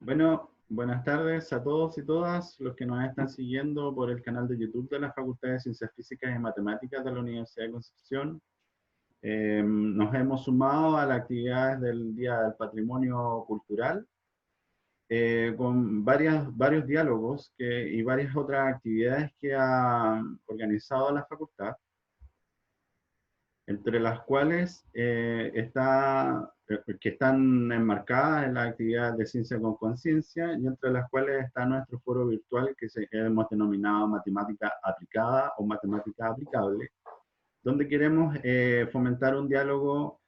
Bueno, buenas tardes a todos y todas los que nos están siguiendo por el canal de YouTube de la Facultad de Ciencias Físicas y Matemáticas de la Universidad de Concepción. Nos hemos sumado a las actividades del Día del Patrimonio Cultural con varios diálogos y varias otras actividades que ha organizado la facultad, entre las cuales que están enmarcadas en la actividad de Ciencia con Conciencia, y entre las cuales está nuestro foro virtual hemos denominado Matemática Aplicada o Matemática Aplicable, donde queremos fomentar un diálogo,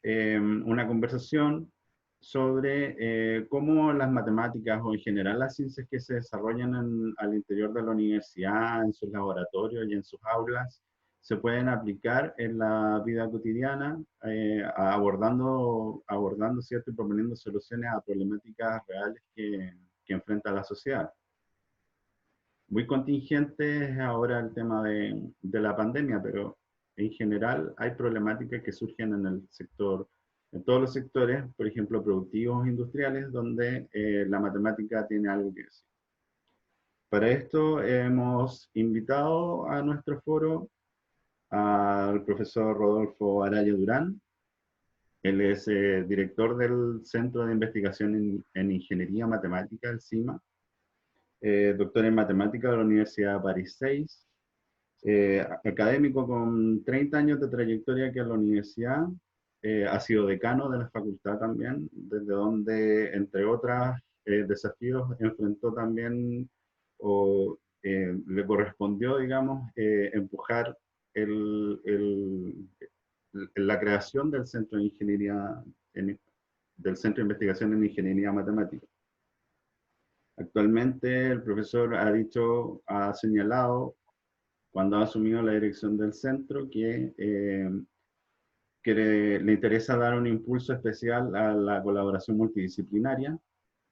una conversación sobre cómo las matemáticas o en general las ciencias que se desarrollan al interior de la universidad, en sus laboratorios y en sus aulas, se pueden aplicar en la vida cotidiana, ¿cierto? Y proponiendo soluciones a problemáticas reales que enfrenta la sociedad. Muy contingente es ahora el tema de la pandemia, pero en general hay problemáticas que surgen en el sector, en todos los sectores, por ejemplo, productivos, industriales, donde la matemática tiene algo que decir. Para esto hemos invitado a nuestro foro al profesor Rodolfo Araya Durán. Él es director del Centro de Investigación en Ingeniería Matemática, el CIMA, doctor en Matemática de la Universidad de París 6, académico con 30 años de trayectoria aquí en la universidad, ha sido decano de la facultad también, desde donde, entre otros desafíos, enfrentó también le correspondió, digamos, empujar la creación del Centro de del Centro de Investigación en Ingeniería Matemática. Actualmente el profesor ha señalado, cuando ha asumido la dirección del centro, que le interesa dar un impulso especial a la colaboración multidisciplinaria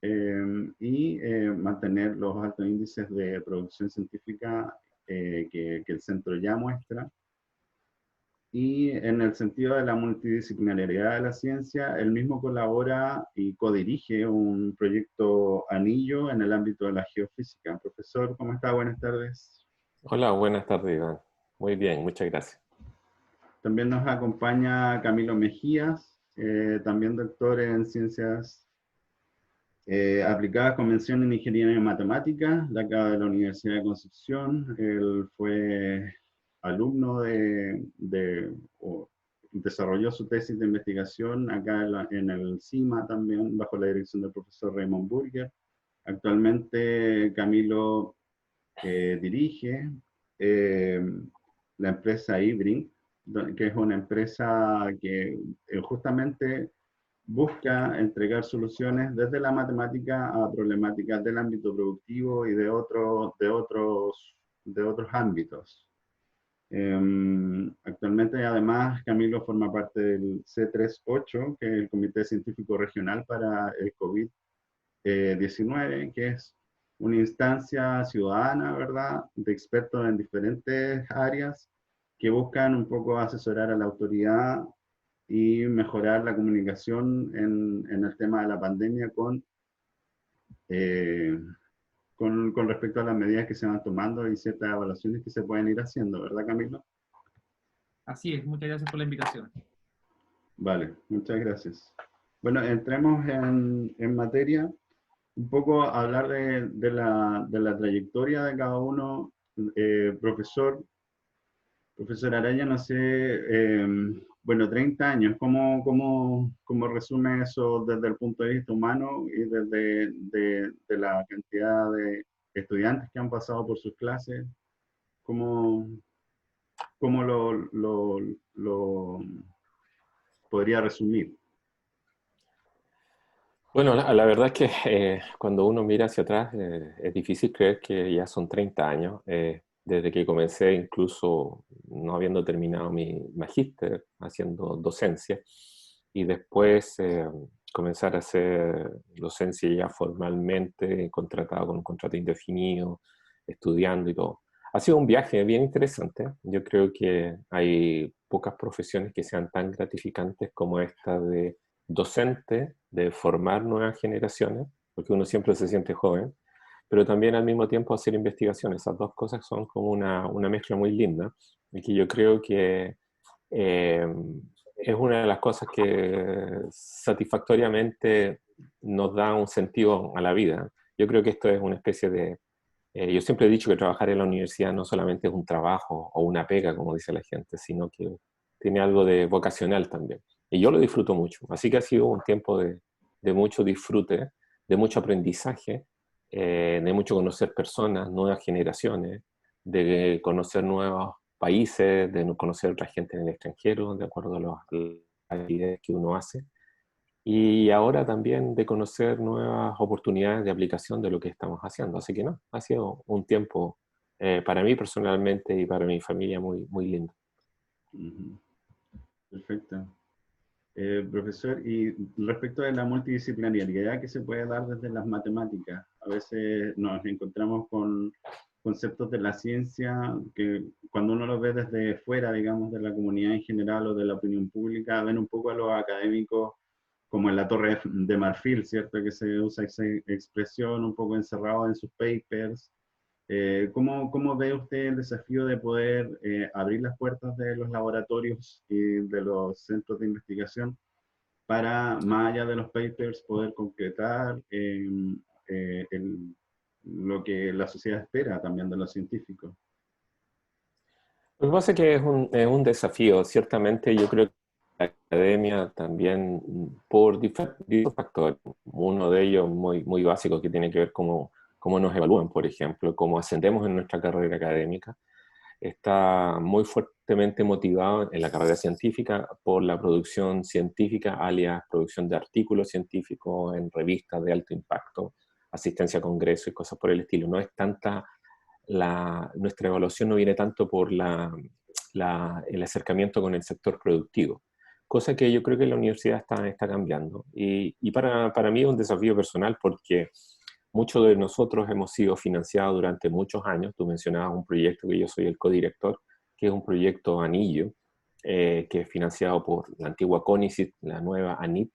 y mantener los altos índices de producción científica que el centro ya muestra. Y en el sentido de la multidisciplinariedad de la ciencia, él mismo colabora y codirige un proyecto anillo en el ámbito de la geofísica. Profesor, ¿cómo está? Buenas tardes. Hola, buenas tardes, Iván. Muy bien, muchas gracias. También nos acompaña Camilo Mejías, también doctor en ciencias aplicadas con mención en ingeniería y matemáticas, de acá de la Universidad de Concepción. Él fue alumno desarrolló su tesis de investigación acá en el CIMA también, bajo la dirección del profesor Raymond Burger. Actualmente Camilo dirige eh, la empresa Ibrin, que es una empresa que justamente busca entregar soluciones desde la matemática a problemáticas del ámbito productivo y de otros ámbitos. Actualmente, además, Camilo forma parte del C38, que es el Comité Científico Regional para el COVID-19, que es una instancia ciudadana, ¿verdad?, de expertos en diferentes áreas que buscan un poco asesorar a la autoridad y mejorar la comunicación en el tema de la pandemia eh, con respecto a las medidas que se van tomando y ciertas evaluaciones que se pueden ir haciendo, ¿verdad, Camilo? Así es, muchas gracias por la invitación. Vale, muchas gracias. Bueno, entremos en materia, un poco a hablar de la trayectoria de cada uno. Profesor Araya, no sé, bueno, 30 años, ¿cómo resume eso desde el punto de vista humano y desde de la cantidad de estudiantes que han pasado por sus clases? ¿Cómo, cómo lo podría resumir? Bueno, la verdad es que cuando uno mira hacia atrás es difícil creer que ya son 30 años, desde que comencé incluso no habiendo terminado mi magíster haciendo docencia y después comenzar a hacer docencia ya formalmente, contratado con un contrato indefinido, estudiando y todo. Ha sido un viaje bien interesante. Yo creo que hay pocas profesiones que sean tan gratificantes como esta de docente, de formar nuevas generaciones, porque uno siempre se siente joven, pero también al mismo tiempo hacer investigación. Esas dos cosas son como una mezcla muy linda, y que yo creo que eh, es una de las cosas que satisfactoriamente nos da un sentido a la vida. Yo creo que esto es una especie de... yo siempre he dicho que trabajar en la universidad no solamente es un trabajo o una pega, como dice la gente, sino que tiene algo de vocacional también. Y yo lo disfruto mucho. Así que ha sido un tiempo de mucho disfrute, de mucho aprendizaje, de mucho conocer personas, nuevas generaciones, de conocer nuevos países, de conocer a otra gente en el extranjero, de acuerdo a las actividades que uno hace. Y ahora también de conocer nuevas oportunidades de aplicación de lo que estamos haciendo. Así que no, ha sido un tiempo para mí personalmente y para mi familia muy, muy lindo. Ujú. Perfecto. Profesor, y respecto de la multidisciplinariedad que se puede dar desde las matemáticas, a veces nos encontramos con conceptos de la ciencia que cuando uno los ve desde fuera, digamos, de la comunidad en general o de la opinión pública, ven un poco a los académicos como en la Torre de Marfil, ¿cierto? Que se usa esa expresión un poco encerrado en sus papers. ¿Cómo ve usted el desafío de poder abrir las puertas de los laboratorios y de los centros de investigación para, más allá de los papers, poder concretar lo que la sociedad espera también de los científicos? Lo que pasa es que es un desafío. Ciertamente yo creo que la academia también, por diferentes factores, uno de ellos muy, muy básico que tiene que ver cómo nos evalúan, por ejemplo, cómo ascendemos en nuestra carrera académica, está muy fuertemente motivado en la carrera científica por la producción científica, alias producción de artículos científicos en revistas de alto impacto, asistencia a congresos y cosas por el estilo. No es tanta nuestra evaluación no viene tanto por el acercamiento con el sector productivo, cosa que yo creo que la universidad está cambiando. Y para mí es un desafío personal porque muchos de nosotros hemos sido financiados durante muchos años. Tú mencionabas un proyecto que yo soy el codirector, que es un proyecto Anillo, que es financiado por la antigua CONICIT, la nueva ANIT,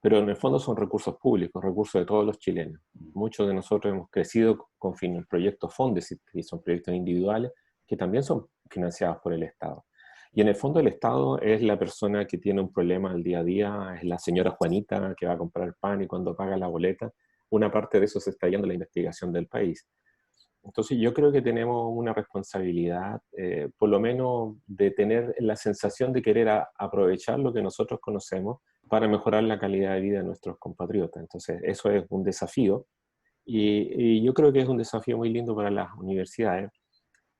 pero en el fondo son recursos públicos, recursos de todos los chilenos. Muchos de nosotros hemos crecido con proyectos Fondesit, que son proyectos individuales, que también son financiados por el Estado. Y en el fondo el Estado es la persona que tiene un problema al día a día, es la señora Juanita que va a comprar pan y cuando paga la boleta, una parte de eso se está yendo a la investigación del país. Entonces yo creo que tenemos una responsabilidad, por lo menos de tener la sensación de querer aprovechar lo que nosotros conocemos para mejorar la calidad de vida de nuestros compatriotas. Entonces eso es un desafío y yo creo que es un desafío muy lindo para las universidades.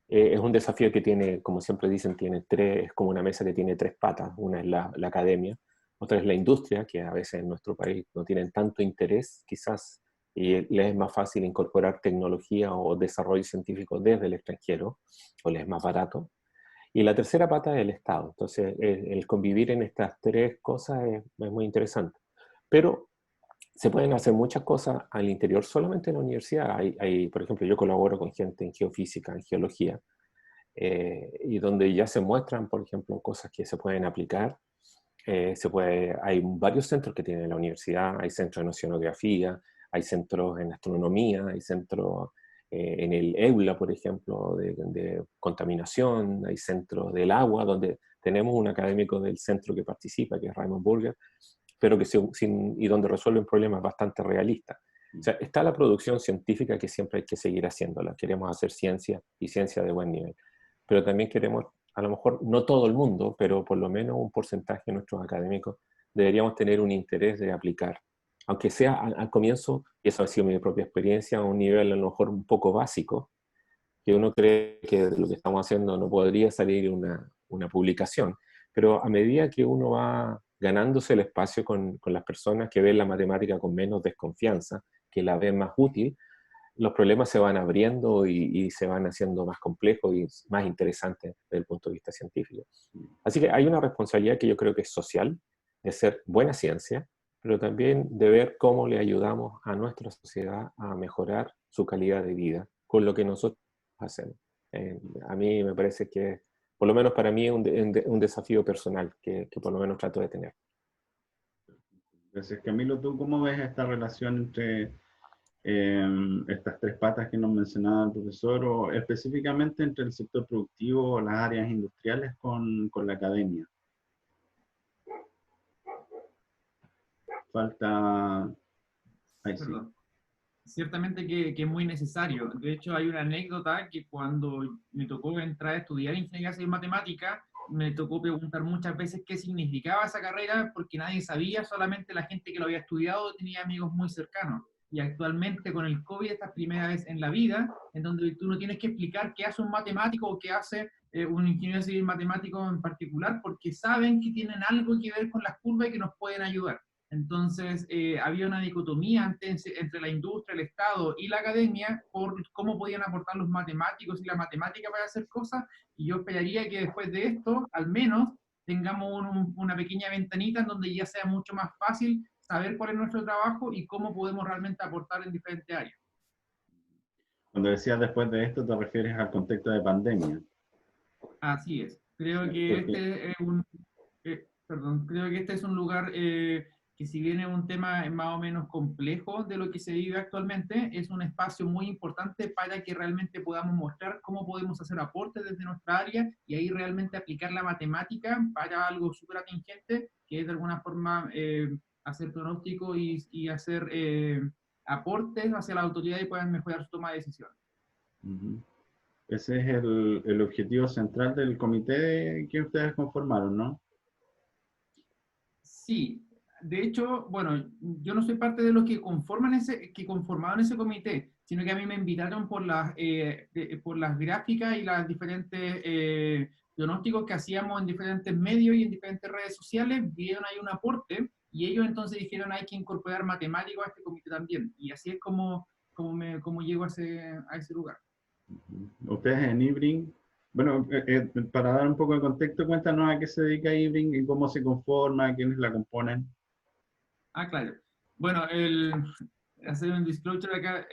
Es un desafío que tiene, como siempre dicen, tiene tres, es como una mesa que tiene tres patas. Una es la academia, otra es la industria, que a veces en nuestro país no tienen tanto interés, quizás, y les es más fácil incorporar tecnología o desarrollo científico desde el extranjero, o les es más barato. Y la tercera pata es el Estado. Entonces, el convivir en estas tres cosas es muy interesante. Pero se pueden hacer muchas cosas al interior solamente en la universidad. Por ejemplo, yo colaboro con gente en geofísica, en geología, y donde ya se muestran, por ejemplo, cosas que se pueden aplicar. Hay varios centros que tiene la universidad, hay centros en oceanografía, hay centros en astronomía, hay centros en el EULA, por ejemplo, de contaminación, hay centros del agua, donde tenemos un académico del centro que participa, que es Raymond Burger, pero y donde resuelven problemas bastante realistas. O sea, está la producción científica que siempre hay que seguir haciéndola. Queremos hacer ciencia y ciencia de buen nivel. Pero también queremos, a lo mejor no todo el mundo, pero por lo menos un porcentaje de nuestros académicos deberíamos tener un interés de aplicar. Aunque sea al comienzo, y eso ha sido mi propia experiencia, a un nivel a lo mejor un poco básico, que uno cree que de lo que estamos haciendo no podría salir una publicación. Pero a medida que uno va ganándose el espacio con las personas que ven la matemática con menos desconfianza, que la ven más útil, los problemas se van abriendo y se van haciendo más complejos y más interesantes desde el punto de vista científico. Así que hay una responsabilidad que yo creo que es social, de ser buena ciencia, pero también de ver cómo le ayudamos a nuestra sociedad a mejorar su calidad de vida con lo que nosotros hacemos. A mí me parece que, por lo menos para mí, es un desafío personal que por lo menos trato de tener. Entonces, Camilo, ¿tú cómo ves esta relación entre estas tres patas que nos mencionaba el profesor, o específicamente entre el sector productivo o las áreas industriales con la academia? Falta... Ahí sí. Perdón. Ciertamente que es muy necesario. De hecho, hay una anécdota que cuando me tocó entrar a estudiar ingeniería civil matemática, me tocó preguntar muchas veces qué significaba esa carrera, porque nadie sabía, solamente la gente que lo había estudiado tenía amigos muy cercanos. Y actualmente con el COVID, esta es la primera vez en la vida en donde tú no tienes que explicar qué hace un matemático o qué hace un ingeniero civil matemático en particular, porque saben que tienen algo que ver con las curvas y que nos pueden ayudar. Entonces, había una dicotomía entre la industria, el Estado y la academia por cómo podían aportar los matemáticos y la matemática para hacer cosas, y yo esperaría que después de esto, al menos, tengamos una pequeña ventanita en donde ya sea mucho más fácil saber cuál es nuestro trabajo y cómo podemos realmente aportar en diferentes áreas. Cuando decías después de esto, te refieres al contexto de pandemia. Así es. Creo Sí, que porque este es un, perdón, creo que este es un lugar que si bien es un tema más o menos complejo de lo que se vive actualmente, es un espacio muy importante para que realmente podamos mostrar cómo podemos hacer aportes desde nuestra área y ahí realmente aplicar la matemática para algo súper atingente, que es de alguna forma hacer pronóstico y hacer aportes hacia la autoridad y puedan mejorar su toma de decisiones. ujú, ese es el objetivo central del comité que ustedes conformaron, ¿no? Sí, de hecho, bueno, yo no soy parte de los que que conformaron ese comité, sino que a mí me invitaron por las gráficas y las diferentes pronósticos que hacíamos en diferentes medios y en diferentes redes sociales, vieron ahí un aporte y ellos entonces dijeron hay que incorporar matemáticos a este comité también. Y así es como llego a ese lugar. Ustedes en IBRIN, bueno, para dar un poco de contexto, cuéntanos a qué se dedica IBRIN y cómo se conforma, quiénes la componen. Ah, claro. Bueno, hacer un disclosure acá,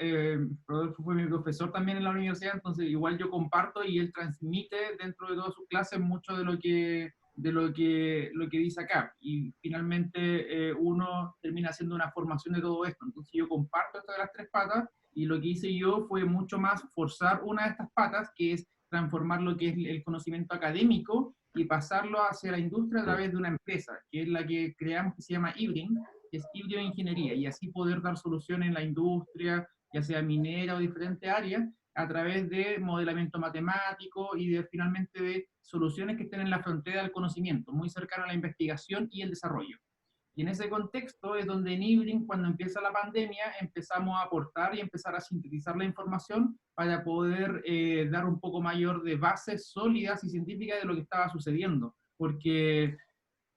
Rodolfo fue mi profesor también en la universidad, entonces igual yo comparto y él transmite dentro de todas sus clases mucho lo que dice acá. Y finalmente uno termina haciendo una formación de todo esto. Entonces yo comparto esto de las tres patas y lo que hice yo fue mucho más forzar una de estas patas, que es transformar lo que es el conocimiento académico y pasarlo hacia la industria a través de una empresa, que es la que creamos, que se llama IBRIN, que es hidroingeniería, y así poder dar soluciones en la industria, ya sea minera o diferentes áreas, a través de modelamiento matemático y de finalmente de soluciones que estén en la frontera del conocimiento, muy cercano a la investigación y el desarrollo. Y en ese contexto es donde en IBRIN, cuando empieza la pandemia, empezamos a aportar y empezar a sintetizar la información para poder dar un poco mayor de bases sólidas y científicas de lo que estaba sucediendo. Porque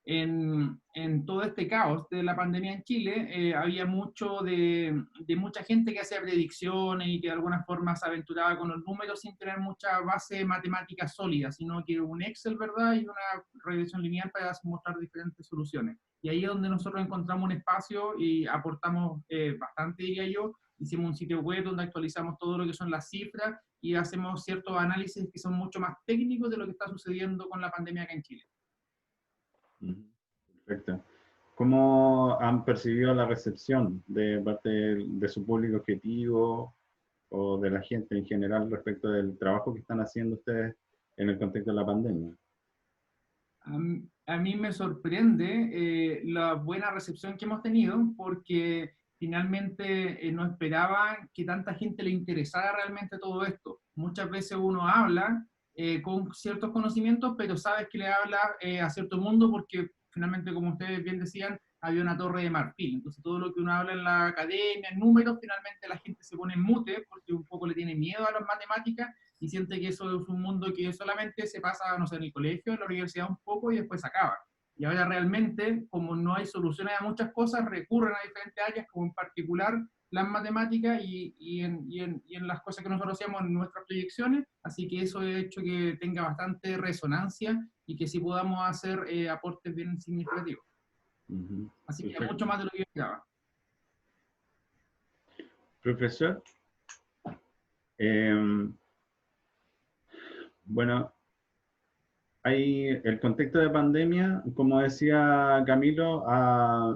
en todo este caos de la pandemia en Chile, había mucho de mucha gente que hacía predicciones y que de alguna forma se aventuraba con los números sin tener mucha base matemática sólida, sino que un Excel, ¿verdad? Y una regresión lineal para mostrar diferentes soluciones. Y ahí es donde nosotros encontramos un espacio y aportamos bastante, diría yo. Hicimos un sitio web donde actualizamos todo lo que son las cifras y hacemos ciertos análisis que son mucho más técnicos de lo que está sucediendo con la pandemia acá en Chile. Perfecto. ¿Cómo han percibido la recepción de parte de su público objetivo o de la gente en general respecto del trabajo que están haciendo ustedes en el contexto de la pandemia? A mí me sorprende la buena recepción que hemos tenido porque finalmente no esperaba que tanta gente le interesara realmente todo esto. Muchas veces uno habla con ciertos conocimientos, pero sabes que le habla a cierto mundo porque finalmente, como ustedes bien decían, había una torre de marfil. Entonces todo lo que uno habla en la academia, en números, finalmente la gente se pone en mute porque un poco le tiene miedo a las matemáticas y siente que eso es un mundo que solamente se pasa, no sé, en el colegio, en la universidad un poco y después se acaba. Y ahora realmente, como no hay soluciones a muchas cosas, recurren a diferentes áreas, como en particular las matemáticas y en las cosas que nosotros hacemos en nuestras proyecciones, así que eso ha hecho que tenga bastante resonancia y que sí podamos hacer aportes bien significativos. Así que Perfecto. mucho más de lo que yo esperaba. Profesor, eh, bueno, hay el contexto de pandemia, como decía Camilo,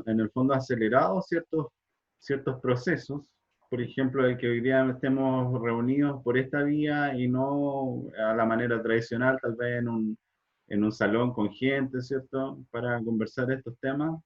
en el fondo ha acelerado ciertos procesos. Por ejemplo, el que hoy día estemos reunidos por esta vía y no a la manera tradicional, tal vez en un salón con gente, ¿cierto? Para conversar estos temas.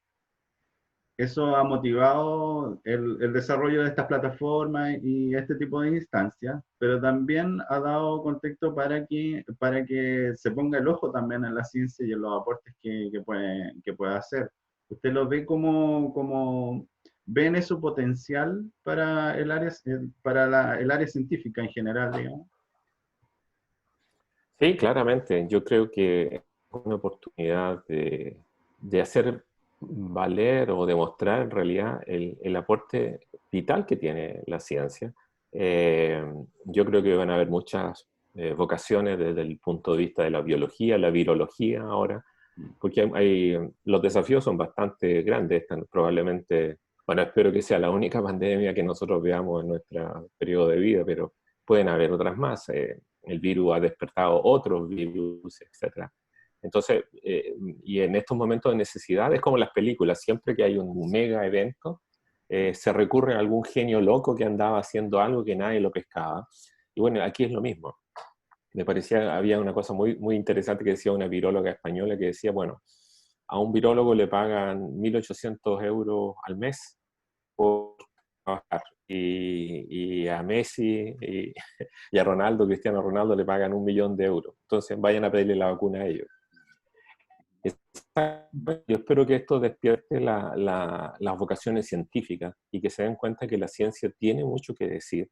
Eso ha motivado el desarrollo de estas plataformas y este tipo de instancias, pero también ha dado contexto para que se ponga el ojo también en la ciencia y en los aportes que puede hacer. ¿Usted lo ve como ven su potencial para el área científica en general, digamos? Sí, claramente. Yo creo que es una oportunidad de hacer valer o demostrar en realidad el aporte vital que tiene la ciencia. Yo creo que van a haber muchas vocaciones desde el punto de vista de la biología, la virología ahora, porque los desafíos son bastante grandes. Probablemente, bueno, espero que sea la única pandemia que nosotros veamos en nuestro periodo de vida, pero pueden haber otras más. El virus ha despertado otros virus, etcétera. Entonces, y en estos momentos de necesidad, es como las películas, siempre que hay un mega evento, se recurre a algún genio loco que andaba haciendo algo que nadie lo pescaba. Y bueno, aquí es lo mismo. Me parecía, había una cosa muy, muy interesante que decía una viróloga española que decía, bueno, a un virólogo le pagan 1.800 euros al mes por trabajar. Y a Messi y a Ronaldo, Cristiano Ronaldo, le pagan 1.000.000 de euros. Entonces vayan a pedirle la vacuna a ellos. Yo espero que esto despierte las vocaciones científicas y que se den cuenta que la ciencia tiene mucho que decir,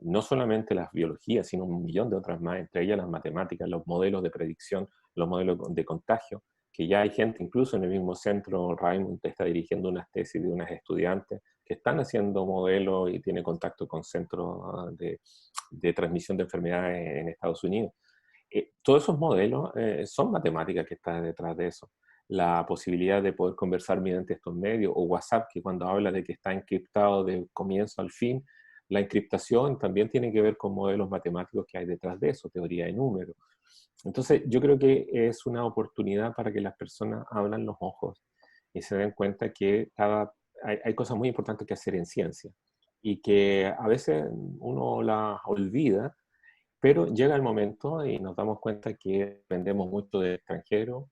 no solamente las biologías, sino un millón de otras más, entre ellas las matemáticas, los modelos de predicción, los modelos de contagio, que ya hay gente, incluso en el mismo centro, Raymond está dirigiendo unas tesis de unas estudiantes que están haciendo modelos y tiene contacto con centros de transmisión de enfermedades en Estados Unidos. Todos esos modelos son matemáticas que están detrás de eso. La posibilidad de poder conversar mediante estos medios, o WhatsApp, que cuando habla de que está encriptado de comienzo al fin, la encriptación también tiene que ver con modelos matemáticos que hay detrás de eso, teoría de números. Entonces, yo creo que es una oportunidad para que las personas abran los ojos y se den cuenta que hay cosas muy importantes que hacer en ciencia y que a veces uno las olvida, pero llega el momento y nos damos cuenta que dependemos mucho del extranjero,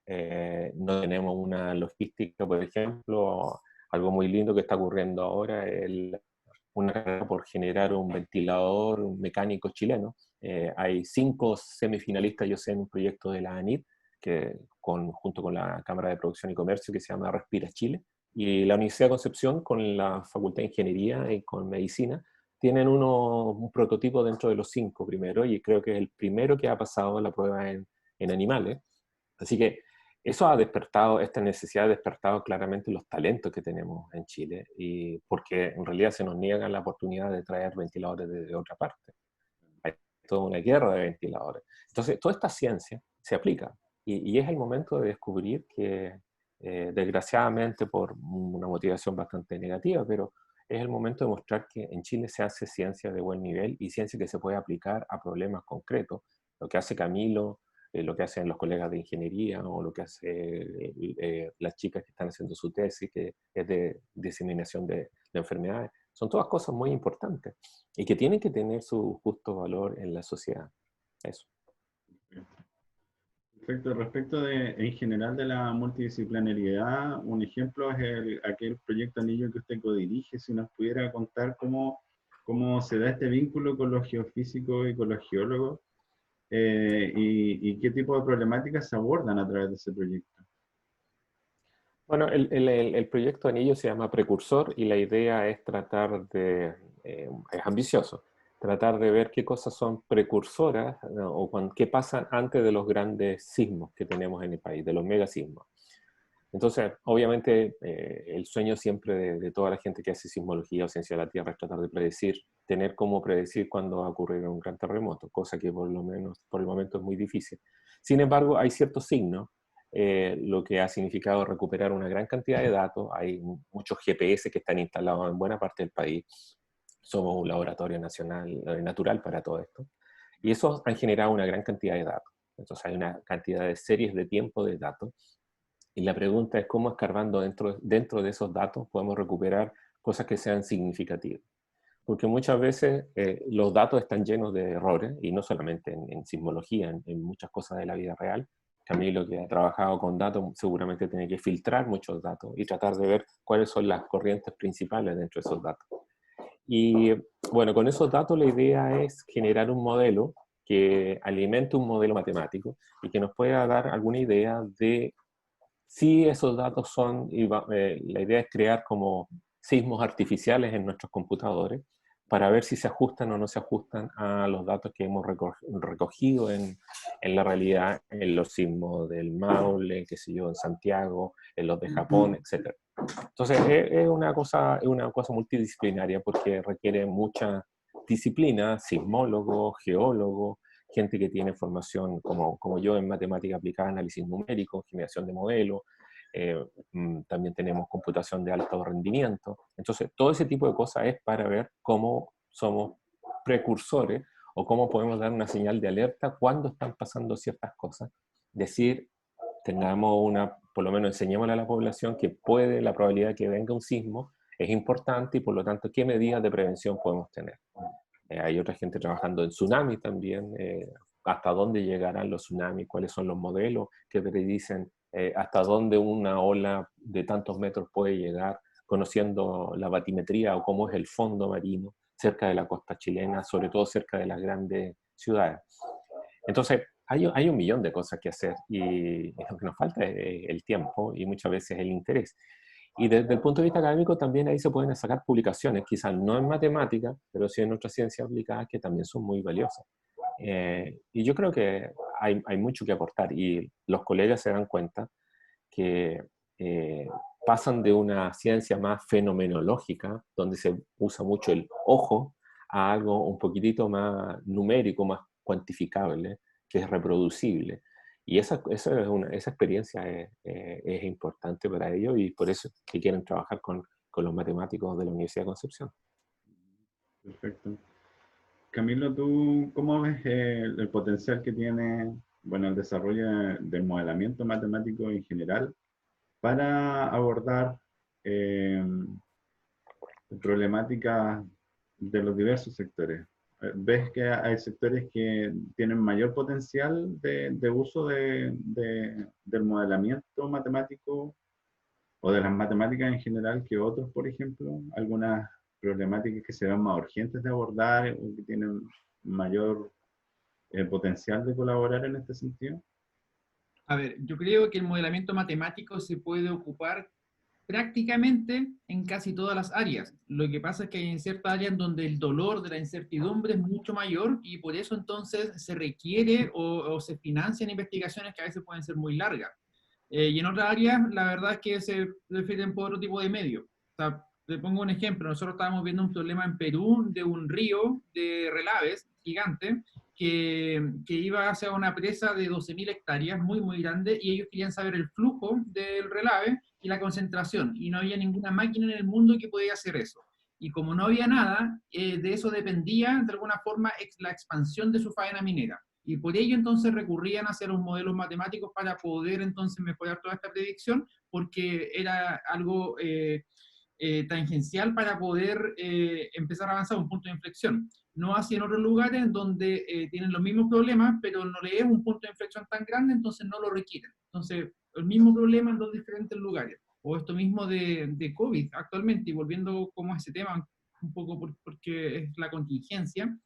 no tenemos una logística, por ejemplo, algo muy lindo que está ocurriendo ahora, una carrera por generar un ventilador mecánico chileno. Hay 5 semifinalistas, yo sé, en un proyecto de la ANIT, junto con la Cámara de Producción y Comercio, que se llama Respira Chile, y la Universidad de Concepción con la Facultad de Ingeniería y con Medicina, tienen un prototipo dentro de los 5 primero, y creo que es el primero que ha pasado la prueba en animales. Así que eso ha despertado, esta necesidad ha despertado claramente los talentos que tenemos en Chile, y porque en realidad se nos niega la oportunidad de traer ventiladores de otra parte. Hay toda una guerra de ventiladores. Entonces, toda esta ciencia se aplica, y es el momento de descubrir que, desgraciadamente por una motivación bastante negativa, pero es el momento de mostrar que en Chile se hace ciencia de buen nivel y ciencia que se puede aplicar a problemas concretos. Lo que hace Camilo, lo que hacen los colegas de ingeniería o lo que hacen las chicas que están haciendo su tesis, que es de diseminación de enfermedades. Son todas cosas muy importantes y que tienen que tener su justo valor en la sociedad. Eso. Perfecto. Respecto en general de la multidisciplinariedad, un ejemplo es aquel proyecto anillo que usted codirige. Si nos pudiera contar cómo se da este vínculo con los geofísicos y con los geólogos, y qué tipo de problemáticas se abordan a través de ese proyecto. Bueno, el proyecto Anillo se llama Precursor y la idea es es ambicioso, tratar de ver qué cosas son precursoras, ¿no? O qué pasan antes de los grandes sismos que tenemos en el país, de los megasismos. Entonces, obviamente, el sueño siempre de toda la gente que hace sismología o ciencia de la Tierra es tratar de tener cómo predecir cuándo va a ocurrir un gran terremoto, cosa que por lo menos por el momento es muy difícil. Sin embargo, hay ciertos signos, lo que ha significado recuperar una gran cantidad de datos. Hay muchos GPS que están instalados en buena parte del país. Somos un laboratorio natural para todo esto. Y esos han generado una gran cantidad de datos. Entonces hay una cantidad de series de tiempo de datos. Y la pregunta es cómo escarbando dentro de esos datos podemos recuperar cosas que sean significativas. Porque muchas veces los datos están llenos de errores, y no solamente en sismología, en muchas cosas de la vida real. Camilo, que ha trabajado con datos, seguramente tiene que filtrar muchos datos y tratar de ver cuáles son las corrientes principales dentro de esos datos. Y bueno, con esos datos la idea es generar un modelo que alimente un modelo matemático y que nos pueda dar alguna idea de si esos datos son, la idea es crear como sismos artificiales en nuestros computadores para ver si se ajustan o no se ajustan a los datos que hemos recogido en la realidad, en los sismos del Maule, qué sé yo, en Santiago, en los de Japón, etc. Entonces es una cosa multidisciplinaria porque requiere mucha disciplina, sismólogos, geólogos, gente que tiene formación como yo en matemática aplicada, análisis numérico, generación de modelos, también tenemos computación de alto rendimiento. Entonces, todo ese tipo de cosas es para ver cómo somos precursores o cómo podemos dar una señal de alerta cuando están pasando ciertas cosas. Decir, por lo menos enseñémosle a la población que la probabilidad de que venga un sismo es importante y por lo tanto, ¿qué medidas de prevención podemos tener? Hay otra gente trabajando en tsunami también, hasta dónde llegarán los tsunamis, cuáles son los modelos que predicen hasta dónde una ola de tantos metros puede llegar, conociendo la batimetría o cómo es el fondo marino cerca de la costa chilena, sobre todo cerca de las grandes ciudades. Entonces, hay un millón de cosas que hacer y lo que nos falta es el tiempo y muchas veces el interés. Y desde el punto de vista académico también ahí se pueden sacar publicaciones, quizás no en matemática, pero sí en otras ciencias aplicadas que también son muy valiosas. Y yo creo que hay mucho que aportar y los colegas se dan cuenta que pasan de una ciencia más fenomenológica, donde se usa mucho el ojo, a algo un poquitito más numérico, más cuantificable, que es reproducible. Y esa experiencia es importante para ellos y por eso que quieren trabajar con los matemáticos de la Universidad de Concepción. Perfecto. Camilo, ¿tú cómo ves el potencial que tiene, bueno, el desarrollo del modelamiento matemático en general para abordar problemáticas de los diversos sectores? ¿Ves que hay sectores que tienen mayor potencial de uso del modelamiento matemático o de las matemáticas en general que otros, por ejemplo? ¿Algunas problemáticas que se ven más urgentes de abordar o que tienen mayor potencial de colaborar en este sentido? A ver, yo creo que el modelamiento matemático se puede ocupar prácticamente en casi todas las áreas. Lo que pasa es que hay en ciertas áreas donde el dolor de la incertidumbre es mucho mayor y por eso entonces se requiere o se financian investigaciones que a veces pueden ser muy largas. Y en otras áreas, la verdad es que se prefieren por otro tipo de medios. O sea, te pongo un ejemplo. Nosotros estábamos viendo un problema en Perú de un río de relaves gigante que iba hacia una presa de 12.000 hectáreas, muy, muy grande, y ellos querían saber el flujo del relave y la concentración, y no había ninguna máquina en el mundo que podía hacer eso. Y como no había nada, de eso dependía, de alguna forma, la expansión de su faena minera. Y por ello entonces recurrían a hacer los modelos matemáticos para poder entonces mejorar toda esta predicción, porque era algo tangencial para poder empezar a avanzar a un punto de inflexión. No así en otros lugares donde tienen los mismos problemas, pero no le es un punto de inflexión tan grande, entonces no lo requieren. Entonces, el mismo problema en dos diferentes lugares. O esto mismo de COVID actualmente, y volviendo como a ese tema, un poco porque es la contingencia,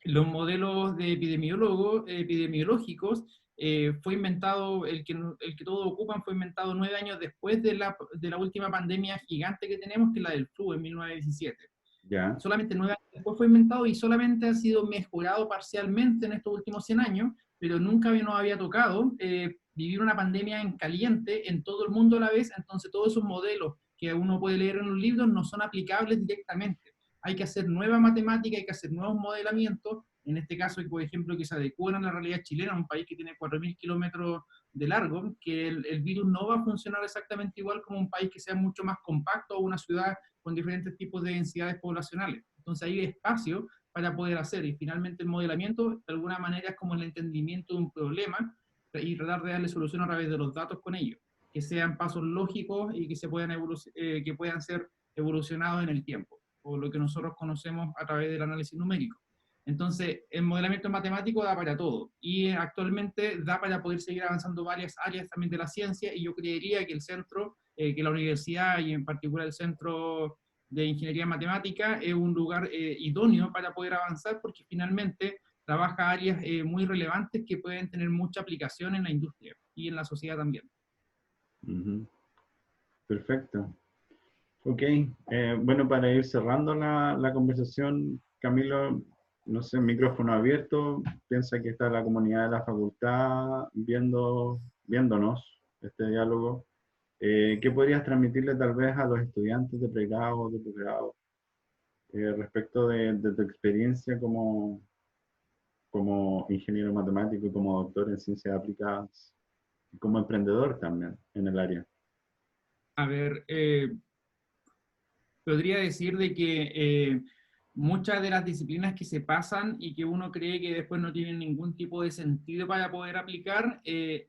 los modelos de epidemiológicos fue inventado, el que todos ocupan fue inventado 9 años después de la última pandemia gigante que tenemos, que es la del flu en 1917. Ya. Solamente 9 años después fue inventado y solamente ha sido mejorado parcialmente en estos últimos 100 años, pero nunca nos había tocado vivir una pandemia en caliente en todo el mundo a la vez, entonces todos esos modelos que uno puede leer en los libros no son aplicables directamente. Hay que hacer nueva matemática, hay que hacer nuevos modelamientos, en este caso, por ejemplo, que se adecúen a la realidad chilena, un país que tiene 4.000 kilómetros de largo, que el virus no va a funcionar exactamente igual como un país que sea mucho más compacto o una ciudad con diferentes tipos de densidades poblacionales. Entonces hay espacio para poder hacer. Y finalmente el modelamiento, de alguna manera, es como el entendimiento de un problema y tratar de darle solución a través de los datos con ellos, que sean pasos lógicos y que, que puedan ser evolucionados en el tiempo, o lo que nosotros conocemos a través del análisis numérico. Entonces, el modelamiento matemático da para todo, y actualmente da para poder seguir avanzando varias áreas también de la ciencia, y yo creería que el centro, que la universidad, y en particular el Centro de Ingeniería Matemática, es un lugar idóneo para poder avanzar, porque finalmente trabaja áreas muy relevantes que pueden tener mucha aplicación en la industria y en la sociedad también. Perfecto. Ok, bueno, para ir cerrando la conversación, Camilo, no sé, micrófono abierto, piensa que está la comunidad de la facultad viéndonos este diálogo. ¿Qué podrías transmitirle tal vez a los estudiantes de pregrado, de posgrado, respecto de tu experiencia como ingeniero matemático y como doctor en ciencias aplicadas, y como emprendedor también en el área? A ver, podría decir de que muchas de las disciplinas que se pasan y que uno cree que después no tienen ningún tipo de sentido para poder aplicar,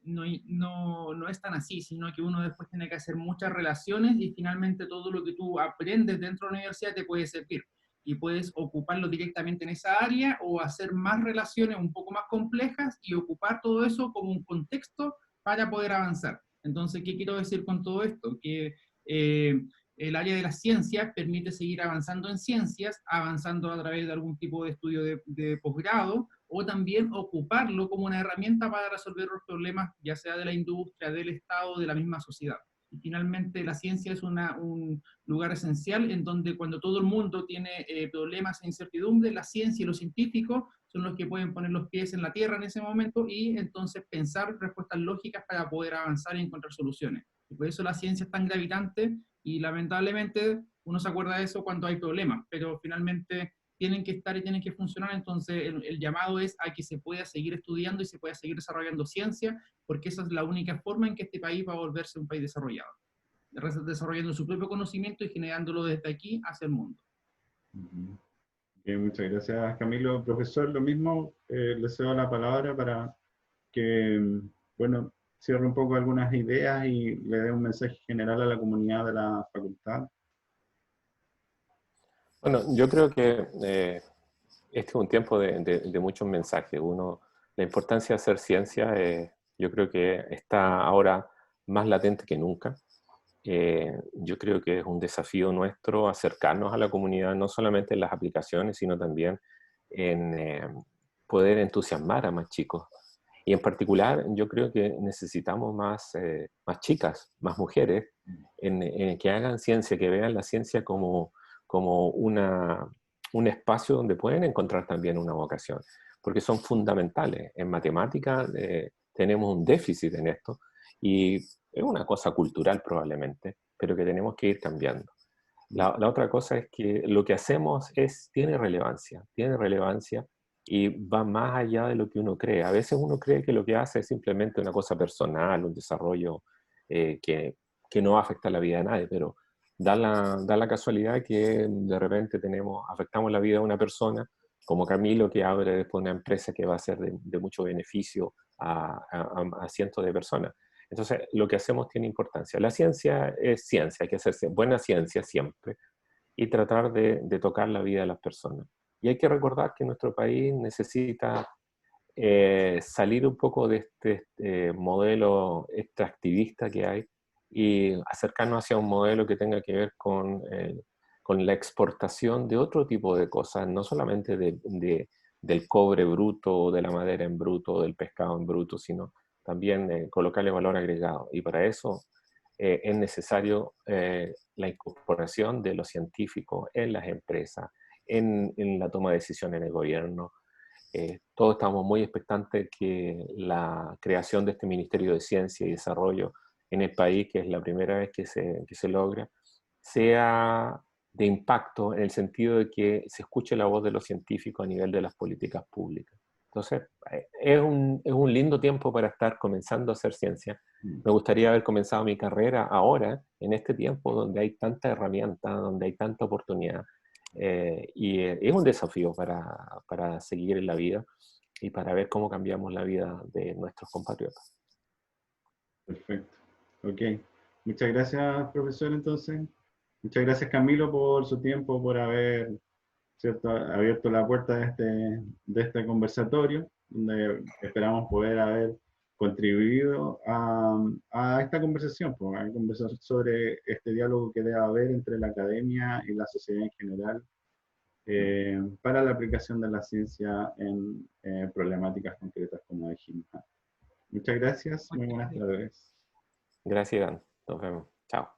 no es tan así, sino que uno después tiene que hacer muchas relaciones, y finalmente todo lo que tú aprendes dentro de la universidad te puede servir. Y puedes ocuparlo directamente en esa área, o hacer más relaciones un poco más complejas y ocupar todo eso como un contexto para poder avanzar. Entonces, ¿qué quiero decir con todo esto? Que el área de las ciencias permite seguir avanzando en ciencias, avanzando a través de algún tipo de estudio de posgrado, o también ocuparlo como una herramienta para resolver los problemas, ya sea de la industria, del Estado, de la misma sociedad. Y finalmente la ciencia es un lugar esencial en donde, cuando todo el mundo tiene problemas e incertidumbre, la ciencia y los científicos son los que pueden poner los pies en la tierra en ese momento, y entonces pensar respuestas lógicas para poder avanzar y encontrar soluciones. Y por eso la ciencia es tan gravitante, y lamentablemente uno se acuerda de eso cuando hay problemas, pero finalmente tienen que estar y tienen que funcionar. Entonces el llamado es a que se pueda seguir estudiando y se pueda seguir desarrollando ciencia, porque esa es la única forma en que este país va a volverse un país desarrollado, desarrollando su propio conocimiento y generándolo desde aquí hacia el mundo. Bien, muchas gracias, Camilo. Profesor, lo mismo, le cedo la palabra para que, bueno, cierre un poco algunas ideas y le dé un mensaje general a la comunidad de la facultad. Bueno, yo creo que este es un tiempo de muchos mensajes. La importancia de hacer ciencia, yo creo que está ahora más latente que nunca. Yo creo que es un desafío nuestro acercarnos a la comunidad, no solamente en las aplicaciones, sino también en poder entusiasmar a más chicos. Y en particular, yo creo que necesitamos más chicas, más mujeres, en que hagan ciencia, que vean la ciencia como un espacio donde pueden encontrar también una vocación, porque son fundamentales. En matemática tenemos un déficit en esto, y es una cosa cultural probablemente, pero que tenemos que ir cambiando. La otra cosa es que lo que hacemos tiene relevancia y va más allá de lo que uno cree. A veces uno cree que lo que hace es simplemente una cosa personal, un desarrollo que no afecta la vida de nadie, pero da la casualidad que de repente afectamos la vida de una persona, como Camilo, que abre después una empresa que va a ser de mucho beneficio a cientos de personas. Entonces, lo que hacemos tiene importancia. La ciencia es ciencia, hay que hacer buena ciencia siempre y tratar de tocar la vida de las personas. Y hay que recordar que nuestro país necesita salir un poco de este modelo extractivista que hay y acercarnos hacia un modelo que tenga que ver con la exportación de otro tipo de cosas, no solamente del cobre bruto, de la madera en bruto, del pescado en bruto, sino también colocarle valor agregado. Y para eso es necesario la incorporación de los científicos en las empresas, en la toma de decisiones en el gobierno. Todos estamos muy expectantes que la creación de este Ministerio de Ciencia y Desarrollo en el país, que es la primera vez que se logra, sea de impacto en el sentido de que se escuche la voz de los científicos a nivel de las políticas públicas. Entonces, es un lindo tiempo para estar comenzando a hacer ciencia. Me gustaría haber comenzado mi carrera ahora, en este tiempo donde hay tanta herramienta, donde hay tanta oportunidad, Es un desafío para seguir en la vida y para ver cómo cambiamos la vida de nuestros compatriotas. Perfecto. Ok. Muchas gracias, profesor, entonces. Muchas gracias, Camilo, por su tiempo, por haber, ¿cierto?, abierto la puerta de este conversatorio, donde esperamos poder haber contribuido a esta conversación, pues, a conversar sobre este diálogo que debe haber entre la academia y la sociedad en general para la aplicación de la ciencia en problemáticas concretas como dijimos. Muchas gracias, muy buenas tardes. Gracias, Iván. Nos vemos. Chao.